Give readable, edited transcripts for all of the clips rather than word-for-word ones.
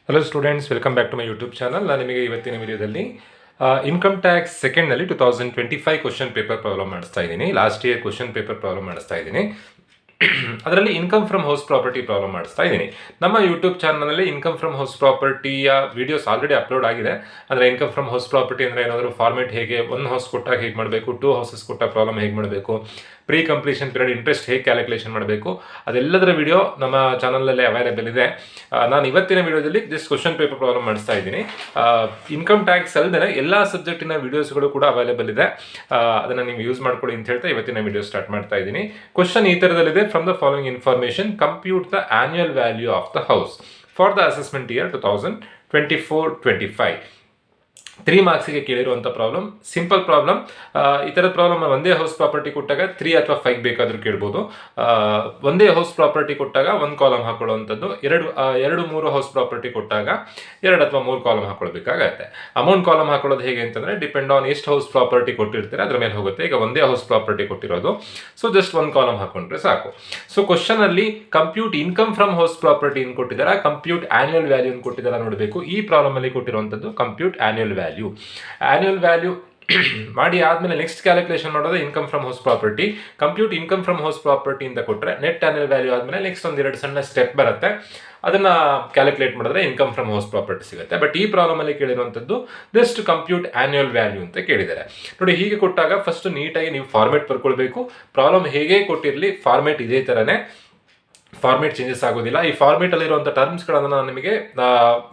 Hello students, welcome back to my YouTube channel. ನಾನು ನಿಮಗೆ ಇವತ್ತಿನ ವಿಡಿಯೋದಲ್ಲಿ ಇನ್ಕಮ್ ಟ್ಯಾಕ್ಸ್ ಸೆಕೆಂಡ್ನಲ್ಲಿ 2025 ಕ್ವಶನ್ ಪೇಪರ್ ಪ್ರಾಬ್ಲಮ್ ಮಾಡಿಸ್ತಾ ಇದ್ದೀನಿ. Last year question paper problem ಮಾಡಿಸ್ತಾ ಇದ್ದೀನಿ. ಅದರಲ್ಲಿ income from house property problem ಮಾಡಿಸ್ತಾ ಇದ್ದೀನಿ. ನಮ್ಮ ಯೂಟ್ಯೂಬ್ ಚಾನಲಲ್ಲಿ ಇನ್ಕಮ್ ಫ್ರಮ್ ಹೌಸ್ ಪ್ರಾಪರ್ಟಿಯ ವಿಡಿಯೋಸ್ ಆಲ್ರೆಡಿ ಅಪ್ಲೋಡ್ ಆಗಿದೆ. ಅಂದರೆ ಇನ್ಕಮ್ ಫ್ರಮ್ ಹೌಸ್ ಪ್ರಾಪರ್ಟಿ ಅಂದರೆ ಏನಾದರೂ ಫಾರ್ಮೇಟ್ ಹೇಗೆ, ಒನ್ ಹೌಸ್ ಕೊಟ್ಟಾಗ ಹೇಗೆ ಮಾಡಬೇಕು, 2 ಹೌಸಸ್ ಕೊಟ್ಟಾಗ ಪ್ರಾಬ್ಲಮ್ ಹೇಗೆ ಮಾಡಬೇಕು, ಪ್ರೀ ಕಂಪ್ಲೀಷನ್ ಪೀರಿಯಡ್ ಇಂಟ್ರೆಸ್ಟ್ ಹೇಗೆ ಕ್ಯಾಲ್ಕುಲೇಷನ್ ಮಾಡಬೇಕು, ಅದೆಲ್ಲದರ ವಿಡಿಯೋ ನಮ್ಮ ಚಾನಲಲ್ಲಿ ಅವೈಲೇಬಲ್ ಇದೆ. ನಾನು ಇವತ್ತಿನ ವಿಡಿಯೋದಲ್ಲಿ ಜಸ್ಟ್ ಕ್ವಶನ್ ಪೇಪರ್ ಪ್ರಾಬ್ಲಮ್ ಮಾಡಿಸ್ತಾ ಇದ್ದೀನಿ. ಇನ್ಕಮ್ ಟ್ಯಾಕ್ಸ್ ಅಲ್ಲದೆ ಎಲ್ಲ ಸಬ್ಜೆಕ್ಟಿನ ವಿಡಿಯೋಸ್ಗಳು ಕೂಡ ಅವೈಲೇಬಲ್ ಇದೆ. ಅದನ್ನು ನೀವು ಯೂಸ್ ಮಾಡ್ಕೊಳ್ಳಿ ಅಂತ ಹೇಳ್ತಾ ಇವತ್ತಿನ ವಿಡಿಯೋ ಸ್ಟಾರ್ಟ್ ಮಾಡ್ತಾ ಇದ್ದೀನಿ. ಕ್ವಶನ್ ಈ ಥರದಲ್ಲಿದೆ: from the following information compute the annual value of the house for the assessment year 2024-25. 3 ಮಾರ್ಕ್ಸಿಗೆ ಕೇಳಿರುವಂಥ ಪ್ರಾಬ್ಲಮ್, ಸಿಂಪಲ್ ಪ್ರಾಬ್ಲಮ್. ಈ ಥರದ ಪ್ರಾಬ್ಲಮ್ ಒಂದೇ ಹೌಸ್ ಪ್ರಾಪರ್ಟಿ ಕೊಟ್ಟಾಗ 3 ಅಥವಾ 5 ಬೇಕಾದರೂ ಕೇಳ್ಬೋದು. ಒಂದೇ ಹೌಸ್ ಪ್ರಾಪರ್ಟಿ ಕೊಟ್ಟಾಗ 1 ಕಾಲಮ್ ಹಾಕೊಳ್ಳುವಂಥದ್ದು, 2-3 ಹೌಸ್ ಪ್ರಾಪರ್ಟಿ ಕೊಟ್ಟಾಗ 2 ಅಥವಾ 3 ಕಾಲಮ್ ಹಾಕೊಳ್ಬೇಕಾಗತ್ತೆ. ಅಮೌಂಟ್ ಕಾಲಮ್ ಹಾಕೊಳ್ಳೋದು ಹೇಗೆ ಅಂತಂದರೆ ಡಿಪೆಂಡ್ ಆನ್ ಎಷ್ಟು ಹೌಸ್ ಪ್ರಾಪರ್ಟಿ ಕೊಟ್ಟಿರ್ತೀರ ಅದ್ರ ಮೇಲೆ ಹೋಗುತ್ತೆ. ಈಗ ಒಂದೇ ಹೌಸ್ ಪ್ರಾಪರ್ಟಿ ಕೊಟ್ಟಿರೋದು, ಸೊ ಜಸ್ಟ್ 1 ಕಾಲಮ್ ಹಾಕೊಂಡ್ರೆ ಸಾಕು. ಸೊ ಕ್ವಶನ್ ಅಲ್ಲಿ compute income from house property ಏನು ಕೊಟ್ಟಿದ್ದಾರೆ, ಕಂಪ್ಯೂಟ್ ಆನ್ಯುವಲ್ ವ್ಯಾಲ್ಯೂ ಕೊಟ್ಟಿದ್ದಾರೆ ನೋಡಬೇಕು. ಈ ಪ್ರಾಬ್ಲಮ್ ಅಲ್ಲಿ ಕೊಟ್ಟಿರುವಂಥದ್ದು ಕಂಪ್ಯೂಟ್ ಆನ್ಯುವಲ್ ವ್ಯಾಲ್ಯೂ ಮಾಡಿ ಆದ್ಮೇಲೆ ನೆಕ್ಸ್ಟ್ ಕ್ಯಾಲ್ಕುಲೇಷನ್ ಮಾಡೋದು income from house property. Compute income from house property ಅಂತ ಕೊಟ್ಟರೆ ನೆಟ್ ಆನ್ಯುವಲ್ ವ್ಯಾಲ್ಯೂ ಆದ್ಮೇಲೆ ನೆಕ್ಸ್ಟ್ 1-2 ಸಣ್ಣ ಸ್ಟೆಪ್ ಬರುತ್ತೆ. ಅದನ್ನ ಕ್ಯಾಲ್ಕುಲೇಟ್ ಮಾಡಿದ್ರೆ ಇನ್ಕಮ್ ಫ್ರಮ್ ಹೌಸ್ ಪ್ರಾಪರ್ಟಿ ಸಿಗುತ್ತೆ. ಬಟ್ ಈ ಪ್ರಾಬ್ಲಮ್ ಅಲ್ಲಿ ಕೇಳಿರುವಂಥದ್ದು ಜಸ್ಟ್ ಕಂಪ್ಯೂಟ್ ಆನ್ಯುವಲ್ ವ್ಯಾಲ್ಯೂ ಅಂತ ಕೇಳಿದ್ದಾರೆ. ನೋಡಿ, ಹೀಗೆ ಕೊಟ್ಟಾಗ ಫಸ್ಟ್ ನೀಟಾಗಿ ನೀವು ಫಾರ್ಮೇಟ್ ಬರ್ಕೊಳ್ಬೇಕು. ಪ್ರಾಬ್ಲಮ್ ಹೇಗೆ ಕೊಟ್ಟಿರಲಿ, ಫಾರ್ಮೇಟ್ ಇದೇ ಥರನೇ, ಫಾರ್ಮೇಟ್ ಚೇಂಜಸ್ ಆಗೋದಿಲ್ಲ. ಈ ಫಾರ್ಮೇಟ್ ಅಲ್ಲಿರುವಂಥ ಟರ್ಮ್ಸ್ಗಳನ್ನು ನಾನು ನಿಮಗೆ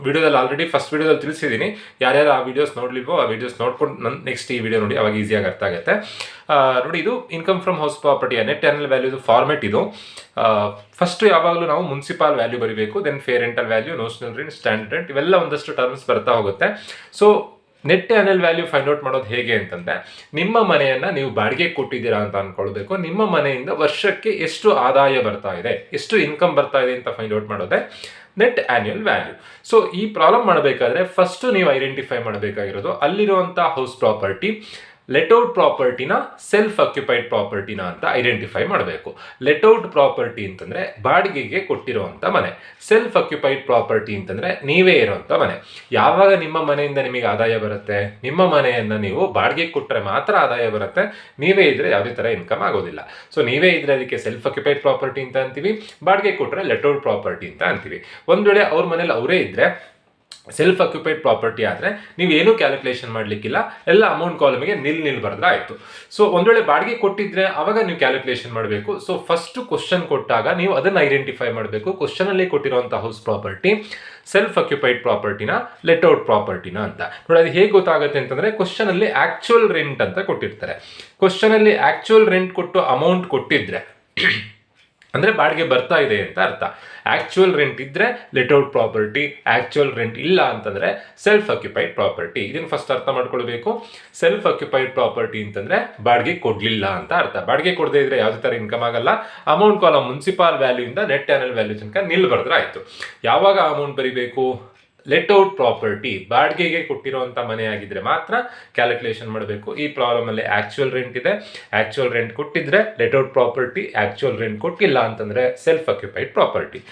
ವಿಡಿಯೋದಲ್ಲಿ ಆಲ್ರೆಡಿ ಫಸ್ಟ್ ವಿಡಿಯೋದಲ್ಲಿ ತಿಳಿಸಿದ್ದೀನಿ. ಯಾರ್ಯಾರು ಆ ವಿಡಿಯೋಸ್ ನೋಡ್ಲಿಲ್ವೋ ಆ ವಿಡಿಯೋಸ್ ನೋಡ್ಕೊಂಡು ನೆಕ್ಸ್ಟ್ ಈ ವಿಡಿಯೋ ನೋಡಿ, ಅವಾಗ ಈಸಿಯಾಗಿ ಅರ್ಥ ಆಗುತ್ತೆ. ನೋಡಿ, ಇದು ಇನ್ಕಮ್ ಫ್ರಮ್ ಹೌಸ್ ಪ್ರಾಪರ್ಟಿಯ ನೆಟ್ ಆನ್ಯುವಲ್ ವ್ಯಾಲ್ಯೂದು ಫಾರ್ಮೇಟ್ ಇದು. ಫಸ್ಟ್ ಯಾವಾಗಲೂ ನಾವು ಮುನ್ಸಿಪಾಲ್ ವ್ಯಾಲ್ಯೂ ಬರೀಬೇಕು, then fair rental value, notional rent, standard rent, ಇವೆಲ್ಲ ಒಂದಷ್ಟು ಟರ್ಮ್ಸ್ ಬರ್ತಾ ಹೋಗುತ್ತೆ. So net annual value find out ಮಾಡೋದು ಹೇಗೆ ಅಂತಂದ್ರೆ, ನಿಮ್ಮ ಮನೆಯನ್ನ ನೀವು ಬಾಡಿಗೆ ಕೊಟ್ಟಿದ್ದೀರಾ ಅಂತ ಅನ್ಕೊಳ್ಬೇಕು. ನಿಮ್ಮ ಮನೆಯಿಂದ ವರ್ಷಕ್ಕೆ ಎಷ್ಟು ಆದಾಯ ಬರ್ತಾ ಇದೆ, ಎಷ್ಟು ಇನ್ಕಮ್ ಬರ್ತಾ ಇದೆ ಅಂತ ಫೈಂಡ್ ಔಟ್ ಮಾಡೋದೇ ನೆಟ್ ಆನ್ಯುವಲ್ ವ್ಯಾಲ್ಯೂ. ಸೊ ಈ ಪ್ರಾಬ್ಲಮ್ ಮಾಡಬೇಕಾದ್ರೆ ಫಸ್ಟ್ ನೀವು ಐಡೆಂಟಿಫೈ ಮಾಡಬೇಕಾಗಿರೋದು ಅಲ್ಲಿರುವಂಥ ಹೌಸ್ ಪ್ರಾಪರ್ಟಿ ಲೆಟ್ಔಟ್ ಪ್ರಾಪರ್ಟಿನ ಸೆಲ್ಫ್ ಅಕ್ಯುಪೈಡ್ ಪ್ರಾಪರ್ಟಿನ ಅಂತ ಐಡೆಂಟಿಫೈ ಮಾಡಬೇಕು. ಲೆಟ್ಔಟ್ ಪ್ರಾಪರ್ಟಿ ಅಂತಂದ್ರೆ ಬಾಡಿಗೆಗೆ ಕೊಟ್ಟಿರುವಂಥ ಮನೆ, ಸೆಲ್ಫ್ ಅಕ್ಯುಪೈಡ್ ಪ್ರಾಪರ್ಟಿ ಅಂತಂದ್ರೆ ನೀವೇ ಇರುವಂಥ ಮನೆ. ಯಾವಾಗ ನಿಮ್ಮ ಮನೆಯಿಂದ ನಿಮಗೆ ಆದಾಯ ಬರುತ್ತೆ, ನಿಮ್ಮ ಮನೆಯನ್ನ ನೀವು ಬಾಡಿಗೆ ಕೊಟ್ಟರೆ ಮಾತ್ರ ಆದಾಯ ಬರುತ್ತೆ. ನೀವೇ ಇದ್ರೆ ಯಾವುದೇ ಥರ ಇನ್ಕಮ್ ಆಗೋದಿಲ್ಲ. ಸೊ ನೀವೇ ಇದ್ರೆ ಅದಕ್ಕೆ ಸೆಲ್ಫ್ ಅಕ್ಯುಪೈಡ್ ಪ್ರಾಪರ್ಟಿ ಅಂತ ಅಂತೀವಿ, ಬಾಡಿಗೆ ಕೊಟ್ಟರೆ ಲೆಟ್ಔಟ್ ಪ್ರಾಪರ್ಟಿ ಅಂತ ಅಂತೀವಿ. ಒಂದ್ ವೇಳೆ ಅವ್ರ ಮನೇಲಿ ಅವರೇ ಇದ್ರೆ ಸೆಲ್ಫ್ ಅಕ್ಯುಪೈಡ್ ಪ್ರಾಪರ್ಟಿ ಆದರೆ ನೀವು ಏನೂ ಕ್ಯಾಲ್ಕುಲೇಷನ್ ಮಾಡಲಿಕ್ಕಿಲ್ಲ, ಎಲ್ಲ ಅಮೌಂಟ್ ಕಾಲಮಿಗೆ ನಿಲ್ ಬರೆದ್ರೆ ಆಯಿತು. ಸೊ ಒಂದು ವೇಳೆ ಬಾಡಿಗೆ ಕೊಟ್ಟಿದ್ರೆ ಅವಾಗ ನೀವು ಕ್ಯಾಲ್ಕುಲೇಷನ್ ಮಾಡಬೇಕು. ಸೊ ಫಸ್ಟ್ ಕ್ವಶನ್ ಕೊಟ್ಟಾಗ ನೀವು ಅದನ್ನು ಐಡೆಂಟಿಫೈ ಮಾಡಬೇಕು. ಕ್ವಶನಲ್ಲಿ ಕೊಟ್ಟಿರುವಂಥ ಹೌಸ್ ಪ್ರಾಪರ್ಟಿ ಸೆಲ್ಫ್ ಅಕ್ಯುಪೈಡ್ ಪ್ರಾಪರ್ಟಿನ ಲೆಟ್ಔಟ್ ಪ್ರಾಪರ್ಟಿನ ಅಂತ ನೋಡಿ. ಅದು ಹೇಗೆ ಗೊತ್ತಾಗುತ್ತೆ ಅಂತಂದರೆ, ಕ್ವಶನಲ್ಲಿ ಆ್ಯಕ್ಚುಯಲ್ ರೆಂಟ್ ಅಂತ ಕೊಟ್ಟಿರ್ತಾರೆ. ಕ್ವಶನಲ್ಲಿ ಆ್ಯಕ್ಚುಯಲ್ ರೆಂಟ್ ಕೊಟ್ಟು ಅಮೌಂಟ್ ಕೊಟ್ಟಿದ್ರೆ ಅಂದರೆ ಬಾಡಿಗೆ ಬರ್ತಾ ಇದೆ ಅಂತ ಅರ್ಥ. ಆ್ಯಕ್ಚುಯಲ್ ರೆಂಟ್ ಇದ್ದರೆ ಲೆಟ್ಔಟ್ ಪ್ರಾಪರ್ಟಿ, ಆ್ಯಕ್ಚುಯಲ್ ರೆಂಟ್ ಇಲ್ಲ ಅಂತಂದರೆ ಸೆಲ್ಫ್ ಅಕ್ಯುಪೈಡ್ ಪ್ರಾಪರ್ಟಿ. ಇದನ್ನು ಫಸ್ಟ್ ಅರ್ಥ ಮಾಡ್ಕೊಳ್ಬೇಕು. ಸೆಲ್ಫ್ ಅಕ್ಯುಪೈಡ್ ಪ್ರಾಪರ್ಟಿ ಅಂತಂದರೆ ಬಾಡಿಗೆ ಕೊಡಲಿಲ್ಲ ಅಂತ ಅರ್ಥ. ಬಾಡಿಗೆ ಕೊಡದೇ ಇದ್ರೆ ಯಾವುದೇ ಥರ ಇನ್ಕಮ್ ಆಗಲ್ಲ. ಅಮೌಂಟ್ ಕಾಲಮ್ ಮುನ್ಸಿಪಾಲ್ ವ್ಯಾಲ್ಯೂಯಿಂದ ನೆಟ್ ಆನ್ಯುವಲ್ ವ್ಯಾಲ್ಯೂ ತನಕ ನಿಲ್ ಬರೆದ್ರೆ ಆಯಿತು. ಯಾವಾಗ ಅಮೌಂಟ್ ಬರೀಬೇಕು, ಲೆಟ್ಔಟ್ ಪ್ರಾಪರ್ಟಿ ಬಾಡಿಗೆಗೆ ಕೊಟ್ಟಿರುವಂಥ ಮನೆ ಆಗಿದ್ರೆ ಮಾತ್ರ ಕ್ಯಾಲ್ಕುಲೇಷನ್ ಮಾಡಬೇಕು. ಈ ಪ್ರಾಬ್ಲಮ್ ಅಲ್ಲಿ ಆ್ಯಕ್ಚುಯಲ್ ರೆಂಟ್ ಇದೆ, ಆ್ಯಕ್ಚುಯಲ್ ರೆಂಟ್ ಕೊಟ್ಟಿದ್ರೆ ಲೆಟ್ಔಟ್ ಪ್ರಾಪರ್ಟಿ, ಆ್ಯಕ್ಚುಯಲ್ ರೆಂಟ್ ಕೊಟ್ಟಿಲ್ಲ ಅಂತಂದ್ರೆ ಸೆಲ್ಫ್ ಅಕ್ಯುಪೈಡ್ ಪ್ರಾಪರ್ಟಿ.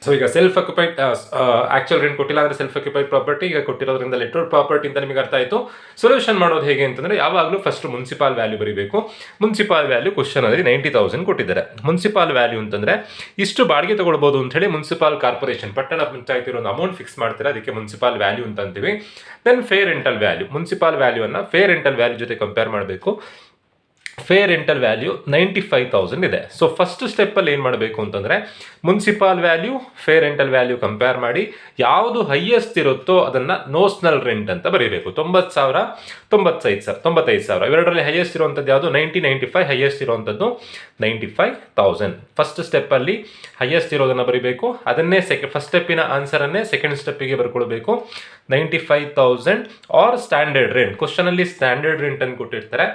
ಸೊ ಈಗ ಸೆಲ್ಫ್ ಅಕ್ಯುಪೈಡ್ ಆ್ಯಕ್ಚುಯಲ್ ರೆಂಟ್ ಕೊಟ್ಟಿಲ್ಲ ಅಂದರೆ ಸೆಲ್ಫ್ ಅಕ್ಯುಪೈಡ್ ಪ್ರಾಪರ್ಟಿ, ಈಗ ಕೊಟ್ಟಿರೋದ್ರಿಂದ ಲೆಟ್ಔಟ್ ಪ್ರಾಪರ್ಟಿ ಅಂತ ನಿಮಗೆ ಅರ್ಥ ಆಯಿತು. ಸೊಲ್ಯೂಷನ್ ಮಾಡೋದು ಹೇಗೆ ಅಂತಂದರೆ, ಯಾವಾಗಲೂ ಫಸ್ಟ್ ಮುನ್ಸಿಪಾಲ್ ವ್ಯಾಲ್ಯೂ ಬರೀಬೇಕು. ಮುನ್ಸಿಪಾಲ್ ವ್ಯಾಲ್ಯೂ ಕ್ವಶನ್ ಅಲ್ಲಿ 90,000 ಕೊಟ್ಟಿದ್ದಾರೆ. ಮುನ್ಸಿಪಾಲ್ ವ್ಯಾಲ್ಯೂ ಅಂತಂದರೆ ಇಷ್ಟು ಬಾಡಿಗೆ ತಗೊಳ್ಬೋದು ಅಂತ ಹೇಳಿ ಮುನ್ಸಿಪಾಲ್ ಕಾರ್ಪೊರೇಷನ್ ಪಟ್ಟಣ ಪಂಚಾಯತ್ ಇರೋ ಒಂದು ಅಮೌಂಟ್ ಫಿಕ್ಸ್ ಮಾಡ್ತಾರೆ, ಅದಕ್ಕೆ ಮುನ್ಸಿಪಾಲ್ ವ್ಯಾಲ್ಯೂ ಅಂತ ಅಂತೀವಿ. Then fair rental value, municipal ವ್ಯಾಲ್ಯೂವನ್ನು ಫೇರ್ ರೆಂಟಲ್ ವ್ಯಾಲ್ಯೂ ಜೊತೆ ಕಂಪೇರ್ ಮಾಡಬೇಕು. ಫೇರ್ ರೆಂಟಲ್ ವ್ಯಾಲ್ಯೂ 95,000 ಇದೆ. ಸೊ ಫಸ್ಟ್ ಸ್ಟೆಪ್ಪಲ್ಲಿ ಏನು ಮಾಡಬೇಕು ಅಂತಂದರೆ, municipal value fair rental value compare ಮಾಡಿ ಯಾವುದು ಹೈಯೆಸ್ಟ್ ಇರುತ್ತೋ ಅದನ್ನು ನೋಷನಲ್ ರೆಂಟ್ ಅಂತ ಬರೀಬೇಕು. 90,000, 95,000 ಇವೆರಡರಲ್ಲಿ ಹೈಯೆಸ್ಟ್ ಇರುವಂಥದ್ದು ಯಾವುದು? 95 ಹೈಯೆಸ್ಟ್ ಇರುವಂಥದ್ದು 95,000. ಫಸ್ಟ್ ಸ್ಟೆಪ್ಪಲ್ಲಿ ಹೈಯೆಸ್ಟ್ ಇರೋದನ್ನು ಬರೀಬೇಕು. ಅದನ್ನೇ ಫಸ್ಟ್ ಸ್ಟೆಪ್ಪಿನ ಆನ್ಸರನ್ನೇ ಸೆಕೆಂಡ್ ಸ್ಟೆಪ್ಪಿಗೆ ಬರ್ಕೊಳ್ಬೇಕು. 95,000 ಆರ್ ಸ್ಟ್ಯಾಂಡರ್ಡ್ ರೆಂಟ್. ಕ್ವಶನಲ್ಲಿ ಸ್ಟ್ಯಾಂಡರ್ಡ್ ರೆಂಟ್ ಅನ್ನು ಕೊಟ್ಟಿರ್ತಾರೆ.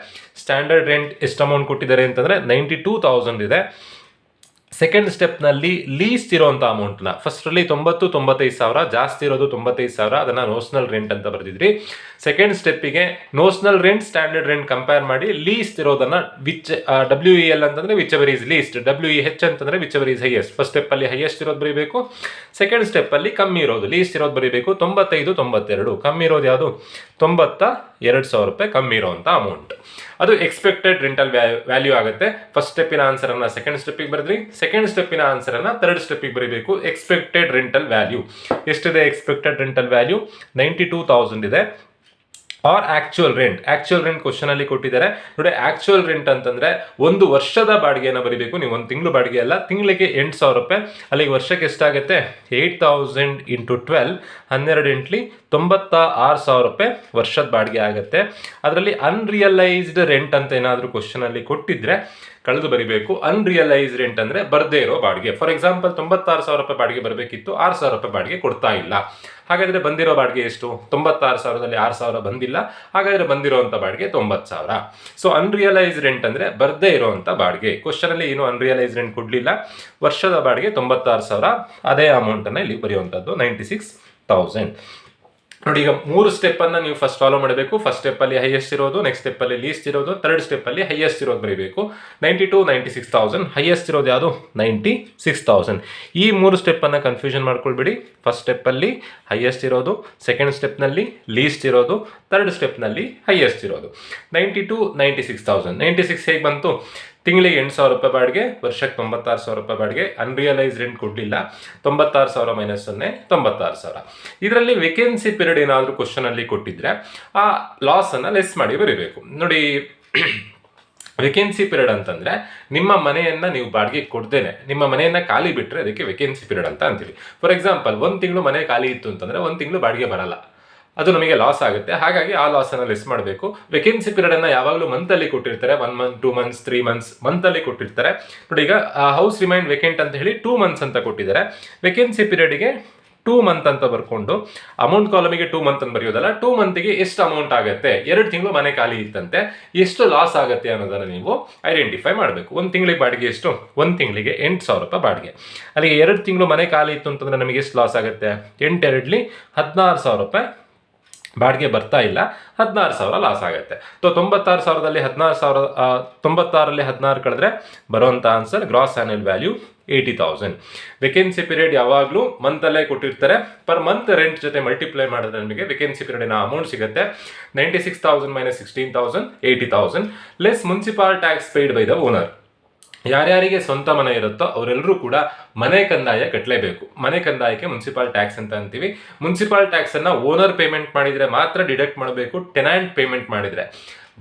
ಸ್ಟ್ಯಾಂಡರ್ಡ್ ರೆಂಟ್ ಎಷ್ಟು ಅಮೌಂಟ್ ಕೊಟ್ಟಿದ್ದಾರೆ ಅಂತಂದರೆ 92,000 ಇದೆ. ಸೆಕೆಂಡ್ ಸ್ಟೆಪ್ನಲ್ಲಿ ಲೀಸ್ಟ್ ಇರೋಂಥ ಅಮೌಂಟ್ನ ಫಸ್ಟಲ್ಲಿ 95,000 ಜಾಸ್ತಿ ಇರೋದು 95,000 ಅದನ್ನು ನೋಷನಲ್ ರೆಂಟ್ ಅಂತ ಬರೆದಿದ್ರಿ. ಸೆಕೆಂಡ್ ಸ್ಟೆಪ್ಪಿಗೆ notional rent standard rent compare ಮಾಡಿ ಲೀಸ್ಟ್ ಇರೋದನ್ನು WEL ಅಂತಂದರೆ whichever is least, WEH ಅಂತಂದರೆ whichever is highest. First ಸ್ಟೆಪ್ಪಲ್ಲಿ ಹೈಯೆಸ್ಟ್ ಇರೋದು ಬರೀಬೇಕು, ಸೆಕೆಂಡ್ ಸ್ಟೆಪ್ಪಲ್ಲಿ ಕಮ್ಮಿ ಇರೋದು ಲೀಸ್ಟ್ ಇರೋದು ಬರೀಬೇಕು. 95, 92 ಕಮ್ಮಿ ಇರೋದು ಯಾವುದು 92,000 ರೂಪಾಯಿ ಕಮ್ಮಿ ಇರೋವಂಥ ಅಮೌಂಟ್, ಅದು ಎಕ್ಸ್ಪೆಕ್ಟೆಡ್ ರೆಂಟಲ್ ವ್ಯಾಲ್ಯೂ ಆಗುತ್ತೆ. ಫಸ್ಟ್ ಸ್ಟೆಪ್ಪಿನ ಆನ್ಸರನ್ನು ಸೆಕೆಂಡ್ ಸ್ಟೆಪ್ಪಿಗೆ ಬರೆದ್ರಿ, ಸೆಕೆಂಡ್ ಸ್ಟೆಪ್ಪಿನ ಆನ್ಸರನ್ನು ಥರ್ಡ್ ಸ್ಟೆಪ್ಪಿಗೆ ಬರೀಬೇಕು. ಎಕ್ಸ್ಪೆಕ್ಟೆಡ್ ರೆಂಟಲ್ ವ್ಯಾಲ್ಯೂ ಎಷ್ಟಿದೆ? ಎಕ್ಸ್ಪೆಕ್ಟೆಡ್ ರೆಂಟಲ್ ವ್ಯಾಲ್ಯೂ 92,000 ಇದೆ. ಆರ್ ಆಕ್ಚುಯಲ್ ರೆಂಟ್ ಕ್ವಶನ್ ಅಲ್ಲಿ ಕೊಟ್ಟಿದ್ದಾರೆ ನೋಡಿ. ಆಕ್ಚುಯಲ್ ರೆಂಟ್ ಅಂತಂದ್ರೆ ಒಂದು ವರ್ಷದ ಬಾಡಿಗೆಯನ್ನು ಬರೀಬೇಕು ನೀವು, ಒಂದು ತಿಂಗಳು ಬಾಡಿಗೆ ಅಲ್ಲ. ತಿಂಗಳಿಗೆ 8,000 ರೂಪಾಯಿ, ಅಲ್ಲಿಗೆ ವರ್ಷಕ್ಕೆ ಎಷ್ಟಾಗುತ್ತೆ? 8,000 × 12, 12 × 96,000 ರೂಪಾಯಿ ವರ್ಷದ ಬಾಡಿಗೆ ಆಗುತ್ತೆ. ಅದರಲ್ಲಿ ಅನ್ರಿಯಲೈಸ್ಡ್ ರೆಂಟ್ ಅಂತ ಏನಾದರೂ ಕ್ವಶನ್ ಅಲ್ಲಿ ಕೊಟ್ಟಿದ್ರೆ ಕಳೆದು ಬರಿಬೇಕು. ಅನ್ರಿಯಲೈಸ್ ರೆಂಟ್ ಅಂದ್ರೆ ಬರದೇ ಇರೋ ಬಾಡಿಗೆ. ಫಾರ್ ಎಕ್ಸಾಂಪಲ್ 96,000 ರೂಪಾಯಿ ಬಾಡಿಗೆ ಬರಬೇಕಿತ್ತು, 6,000 ರೂಪಾಯಿ ಬಾಡಿಗೆ ಕೊಡ್ತಾ ಇಲ್ಲ. ಹಾಗಾದ್ರೆ ಬಂದಿರೋ ಬಾಡಿಗೆ ಎಷ್ಟು? 96,000ದಲ್ಲಿ 6,000 ಬಂದಿಲ್ಲ, ಹಾಗಾದ್ರೆ ಬಂದಿರೋಂಥ ಬಾಡಿಗೆ 90,000. ಸೊ ಅನ್ರಿಯಲೈಸ್ ರೆಂಟ್ ಅಂದ್ರೆ ಬರದೇ ಇರೋಂಥ ಬಾಡಿಗೆ. ಕ್ವಶನ್ ಅಲ್ಲಿ ಏನು ಅನ್ರಿಯಲೈಸ್ ರೆಂಟ್ ಕೊಡ್ಲಿಲ್ಲ, ವರ್ಷದ ಬಾಡಿಗೆ 96,000, ಅದೇ ಅಮೌಂಟ್ ಅನ್ನ ಇಲ್ಲಿ ಬರೆಯುವಂಥದ್ದು 96,000. ನೋಡಿ, ಈಗ 3 ಸ್ಟೆಪ್ಪನ್ನು ನೀವು ಫಸ್ಟ್ ಫಾಲೋ ಮಾಡಬೇಕು. ಫಸ್ಟ್ ಸ್ಟೆಪ್ಪಲ್ಲಿ ಹೈಯೆಸ್ಟ್ ಇರೋದು, ನೆಕ್ಸ್ಟ್ ಸ್ಟೆಪ್ಪಲ್ಲಿ ಲೀಸ್ಟ್ ಇರೋದು, ಥರ್ಡ್ ಸ್ಟೆಪ್ಪಲ್ಲಿ ಹೈಯೆಸ್ಟ್ ಇರೋದು ಬರೀಬೇಕು. 92, 96,000, ಹೈಯೆಸ್ಟ್ ಇರೋದು ಯಾವುದು? 96,000. ಈ 3 ಸ್ಟೆಪ್ಪನ್ನು ಕನ್ಫ್ಯೂಷನ್ ಮಾಡ್ಕೊಳ್ಬೇಡಿ. ಫಸ್ಟ್ ಸ್ಟೆಪ್ಪಲ್ಲಿ ಹೈಯೆಸ್ಟ್ ಇರೋದು, ಸೆಕೆಂಡ್ ಸ್ಟೆಪ್ನಲ್ಲಿ ಲೀಸ್ಟ್ ಇರೋದು, ಥರ್ಡ್ ಸ್ಟೆಪ್ನಲ್ಲಿ ಹೈಯೆಸ್ಟ್ ಇರೋದು. 92, 96,000. 96 ಹೇಗೆ ಬಂತು? ತಿಂಗಳಿಗೆ 8,000 ರೂಪಾಯಿ ಬಾಡಿಗೆ, ವರ್ಷಕ್ಕೆ 96,000 ರೂಪಾಯಿ ಬಾಡಿಗೆ. ಅನ್ರಿಯಲೈಸ್ ರೆಂಟ್ ಕೊಡಲಿಲ್ಲ, 96,000 - 0, 96,000. ಇದರಲ್ಲಿ ವೇಕೆನ್ಸಿ ಪೀರಿಯಡ್ ಏನಾದರೂ ಕ್ವಶನ್ ಅಲ್ಲಿ ಕೊಟ್ಟಿದ್ರೆ ಆ ಲಾಸ್ ಅನ್ನ ಲೆಸ್ ಮಾಡಿ ಬರೀಬೇಕು. ನೋಡಿ, ವೇಕೆನ್ಸಿ ಪೀರಿಯಡ್ ಅಂತಂದ್ರೆ ನಿಮ್ಮ ಮನೆಯನ್ನ ನೀವು ಬಾಡಿಗೆ ಕೊಡ್ದೇನೆ ನಿಮ್ಮ ಮನೆಯನ್ನ ಖಾಲಿ ಬಿಟ್ಟರೆ ಅದಕ್ಕೆ ವೇಕೆನ್ಸಿ ಪೀರಿಯಡ್ ಅಂತ ಅಂತೀವಿ. ಫಾರ್ ಎಕ್ಸಾಂಪಲ್ 1 ತಿಂಗಳು ಮನೆ ಖಾಲಿ ಇತ್ತು ಅಂತಂದ್ರೆ 1 ತಿಂಗಳು ಬಾಡಿಗೆ ಬರಲ್ಲ, ಅದು ನಮಗೆ ಲಾಸ್ ಆಗುತ್ತೆ. ಹಾಗಾಗಿ ಆ ಲಾಸ್ ಅನ್ನು ಲೆಸ್ ಮಾಡಬೇಕು. ವೇಕೆನ್ಸಿ ಪೀರಿಯಡ್ ಅನ್ನ ಯಾವಾಗಲೂ ಮಂತಲ್ಲಿ ಕೊಟ್ಟಿರ್ತಾರೆ, 1 ಮಂತ್, 2 ಮಂತ್ಸ್, 3 ಮಂತ್ಸ್ ಮಂತಲ್ಲಿ ಕೊಟ್ಟಿರ್ತಾರೆ. ನೋಡಿ, ಈಗ ಹೌಸ್ ರಿಮೈನ್ ವೇಕೆಂಟ್ ಅಂತ ಹೇಳಿ 2 ಮಂತ್ಸ್ ಅಂತ ಕೊಟ್ಟಿದ್ದಾರೆ. ವೇಕೆನ್ಸಿ ಪೀರಿಯಡ್ಗೆ 2 ಮಂತ್ ಅಂತ ಬರ್ಕೊಂಡು ಅಮೌಂಟ್ ಕಾಲಮಿಗೆ 2 ಮಂತ್ ಅಂತ ಬರೆಯೋದಲ್ಲ, 2 ಮಂತ್ಗೆ ಎಷ್ಟು ಅಮೌಂಟ್ ಆಗುತ್ತೆ, 2 ತಿಂಗಳು ಮನೆ ಖಾಲಿ ಇತ್ತಂತೆ, ಎಷ್ಟು ಲಾಸ್ ಆಗುತ್ತೆ ಅನ್ನೋದನ್ನು ನೀವು ಐಡೆಂಟಿಫೈ ಮಾಡಬೇಕು. 1 ತಿಂಗಳಿಗೆ ಬಾಡಿಗೆ ಎಷ್ಟು? 1 ತಿಂಗಳಿಗೆ 8,000 ರೂಪಾಯಿ ಬಾಡಿಗೆ. ಅಲ್ಲಿಗೆ 2 ತಿಂಗಳು ಮನೆ ಖಾಲಿ ಇತ್ತು ಅಂತಂದ್ರೆ ನಮಗೆ ಎಷ್ಟು ಲಾಸ್ ಆಗುತ್ತೆ? 8 2 16,000 ರೂಪಾಯಿ ಬಾಡಿಗೆ ಬರ್ತಾ ಇಲ್ಲ, 16,000 ಲಾಸ್ ಆಗುತ್ತೆ. 96,000ದಲ್ಲಿ 16,000, 96ರಲ್ಲಿ 16 ಕಳೆದ್ರೆ ಬರುವಂಥ answer gross annual value 80,000. Vacancy period ಯಾವಾಗಲೂ ಮಂತಲ್ಲೇ ಕೊಟ್ಟಿರ್ತಾರೆ. ಪರ್ ಮಂತ್ ರೆಂಟ್ ಜೊತೆ ಮಲ್ಟಿಪ್ಲೈ ಮಾಡಿದ್ರೆ ನಮಗೆ ವೇಕೆನ್ಸಿ ಪೀರಿಯಡಿನ ಅಮೌಂಟ್ ಸಿಗುತ್ತೆ. 96,000 - 16,000, 80,000 less municipal tax paid by the owner. ಯಾರ್ಯಾರಿಗೆ ಸ್ವಂತ ಮನೆ ಇರುತ್ತೋ ಅವರೆಲ್ಲರೂ ಕೂಡ ಮನೆ ಕಂದಾಯ ಕಟ್ಟಲೇಬೇಕು. ಮನೆ ಕಂದಾಯಕ್ಕೆ ಮುನ್ಸಿಪಾಲ್ ಟ್ಯಾಕ್ಸ್ ಅಂತ ಅಂತೀವಿ. ಮುನ್ಸಿಪಾಲ್ ಟ್ಯಾಕ್ಸ್ ಅನ್ನ ಓನರ್ ಪೇಮೆಂಟ್ ಮಾಡಿದ್ರೆ ಮಾತ್ರ ಡಿಡಕ್ಟ್ ಮಾಡಬೇಕು. ಟೆನಾಂಟ್ ಪೇಮೆಂಟ್ ಮಾಡಿದ್ರೆ,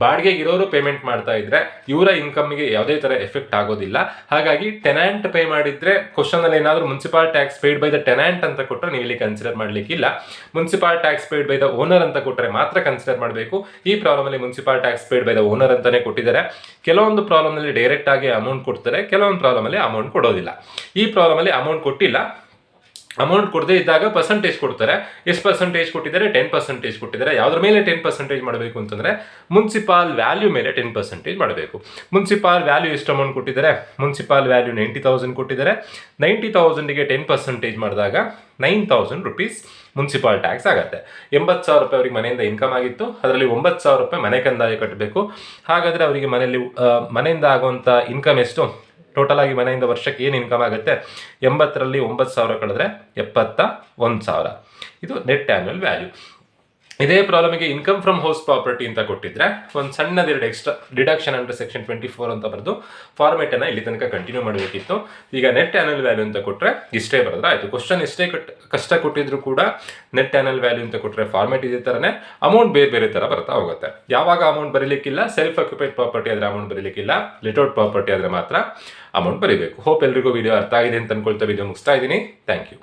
ಬಾಡಿಗೆಗಿರೋರು ಪೇಮೆಂಟ್ ಮಾಡ್ತಾ ಇದ್ರೆ ಇವರ ಇನ್ಕಮ್ಗೆ ಯಾವುದೇ ತರ ಎಫೆಕ್ಟ್ ಆಗೋದಿಲ್ಲ. ಹಾಗಾಗಿ ಟೆನಾಂಟ್ ಪೇ ಮಾಡಿದ್ರೆ ಕ್ವಶನ್ ಅಲ್ಲಿ ಏನಾದರೂ municipal tax paid by the tenant ಅಂತ ಕೊಟ್ಟರೆ ನೀವು ಇಲ್ಲಿ ಕನ್ಸಿಡರ್ ಮಾಡ್ಲಿಕ್ಕಿಲ್ಲ. Municipal tax paid by the owner ಅಂತ ಕೊಟ್ಟರೆ ಮಾತ್ರ ಕನ್ಸಿಡರ್ ಮಾಡಬೇಕು. ಈ ಪ್ರಾಬ್ಲಮ್ ಅಲ್ಲಿ municipal tax paid by the owner ಅಂತಾನೆ ಕೊಟ್ಟಿದ್ದಾರೆ. ಕೆಲವೊಂದು ಪ್ರಾಬ್ಲಮ್ ಅಲ್ಲಿ ಡೈರೆಕ್ಟ್ ಆಗಿ ಅಮೌಂಟ್ ಕೊಡ್ತಾರೆ, ಕೆಲವೊಂದು ಪ್ರಾಬ್ಲಮ್ ಅಲ್ಲಿ ಅಮೌಂಟ್ ಕೊಡೋದಿಲ್ಲ. ಈ ಪ್ರಾಬ್ಲಮ್ ಅಲ್ಲಿ ಅಮೌಂಟ್ ಕೊಟ್ಟಿಲ್ಲ, ಅಮೌಂಟ್ ಕೊಡದೇ ಇದ್ದಾಗ ಪರ್ಸೆಂಟೇಜ್ ಕೊಡ್ತಾರೆ. ಎಷ್ಟು ಪರ್ಸೆಂಟೇಜ್ ಕೊಟ್ಟಿದ್ದಾರೆ? 10% ಕೊಟ್ಟಿದ್ದಾರೆ. ಯಾವುದ್ರ ಮೇಲೆ 10% ಮಾಡಬೇಕು ಅಂತಂದ್ರೆ ಮುನ್ಸಿಪಾಲ್ ವ್ಯಾಲ್ಯೂ ಮೇಲೆ 10% ಮಾಡಬೇಕು. ಮುನ್ಸಿಪಾಲ್ ವ್ಯಾಲ್ಯೂ ಎಷ್ಟು ಅಮೌಂಟ್ ಕೊಟ್ಟಿದ್ದಾರೆ? ಮುನ್ಸಿಪಾಲ್ ವ್ಯಾಲ್ಯೂ 90,000 ಕೊಟ್ಟಿದ್ದಾರೆ. 90,000ಗೆ 10% ಮಾಡಿದಾಗ 9,000 rupees ಮುನ್ಸಿಪಾಲ್ ಟ್ಯಾಕ್ಸ್ ಆಗುತ್ತೆ. 80,000 ರೂಪಾಯಿ ಅವರಿಗೆ ಮನೆಯಿಂದ ಇನ್ಕಮ್ ಆಗಿತ್ತು, ಅದರಲ್ಲಿ 9,000 ರೂಪಾಯಿ ಮನೆ ಕಂದಾಯ ಕಟ್ಟಬೇಕು. ಹಾಗಾದ್ರೆ ಅವರಿಗೆ ಮನೆಯಿಂದ ಆಗುವಂಥ ಇನ್ಕಮ್ ಎಷ್ಟು? ಟೋಟಲ್ ಆಗಿ ಮನೆಯಿಂದ ವರ್ಷಕ್ಕೆ ಏನು ಇನ್ಕಮ್ ಆಗುತ್ತೆ? 80ರಲ್ಲಿ 9,000 ಕಳೆದ್ರೆ 71,000. ಇದು ನೆಟ್ ಆನ್ಯುವಲ್ ವ್ಯಾಲ್ಯೂ. ಇದೇ ಪ್ರಾಬ್ಲಮ್ಗೆ ಇನ್ಕಮ್ ಫ್ರಮ್ ಹೌಸ್ ಪ್ರಾಪರ್ಟಿ ಅಂತ ಕೊಟ್ಟಿದ್ರೆ ಒಂದು ಸಣ್ಣದೆರಡು ಎಕ್ಸ್ಟ್ರಾ ಡಿಡಕ್ಷನ್ ಅಂಡರ್ ಸೆಕ್ಷನ್ 24 ಅಂತ ಬರೆದು ಫಾರ್ಮೇಟ್ ಅನ್ನ ಇಲ್ಲಿ ತನಕ ಕಂಟಿನ್ಯೂ ಮಾಡಬೇಕಿತ್ತು. ಈಗ ನೆಟ್ ಆನ್ಯುವಲ್ ವ್ಯಾಲ್ಯೂ ಅಂತ ಕೊಟ್ಟರೆ ಇಷ್ಟೇ ಬರೋದ್ರ ಆಯ್ತು. ಕ್ವಶನ್ ಎಷ್ಟೇ ಕಷ್ಟ ಕೊಟ್ಟಿದ್ರು ಕೂಡ ನೆಟ್ ಆನ್ಯುವಲ್ ವ್ಯಾಲ್ಯೂ ಅಂತ ಕೊಟ್ಟರೆ ಫಾರ್ಮೇಟ್ ಇದೇ ಥರನೇ ಅಮೌಂಟ್ ಬೇರೆ ಬೇರೆ ಥರ ಬರ್ತಾ ಹೋಗುತ್ತೆ. ಯಾವಾಗ ಅಮೌಂಟ್ ಬರೀಲಿಕ್ಕಿಲ್ಲ, ಸೆಲ್ಫ್ ಆಕ್ಯುಪೈಡ್ ಪ್ರಾಪರ್ಟಿ ಆದರೆ ಅಮೌಂಟ್ ಬರೀಲಿಕ್ಕಿಲ್ಲ, ಲೆಟೌಟ್ ಪ್ರಾಪರ್ಟಿ ಆದರೆ ಮಾತ್ರ ಅಮೌಂಟ್ ಬರೀಬೇಕು. ಹೋಪ್ ಎಲ್ರಿಗೂ ವಿಡಿಯೋ ಅರ್ಥ ಆಗಿದೆ ಅಂತ ಅನ್ಕೊಳ್ತಾ ವಿಡಿಯೋ ಮುಗಿಸ್ತಾ ಇದ್ದೀನಿ. Thank you.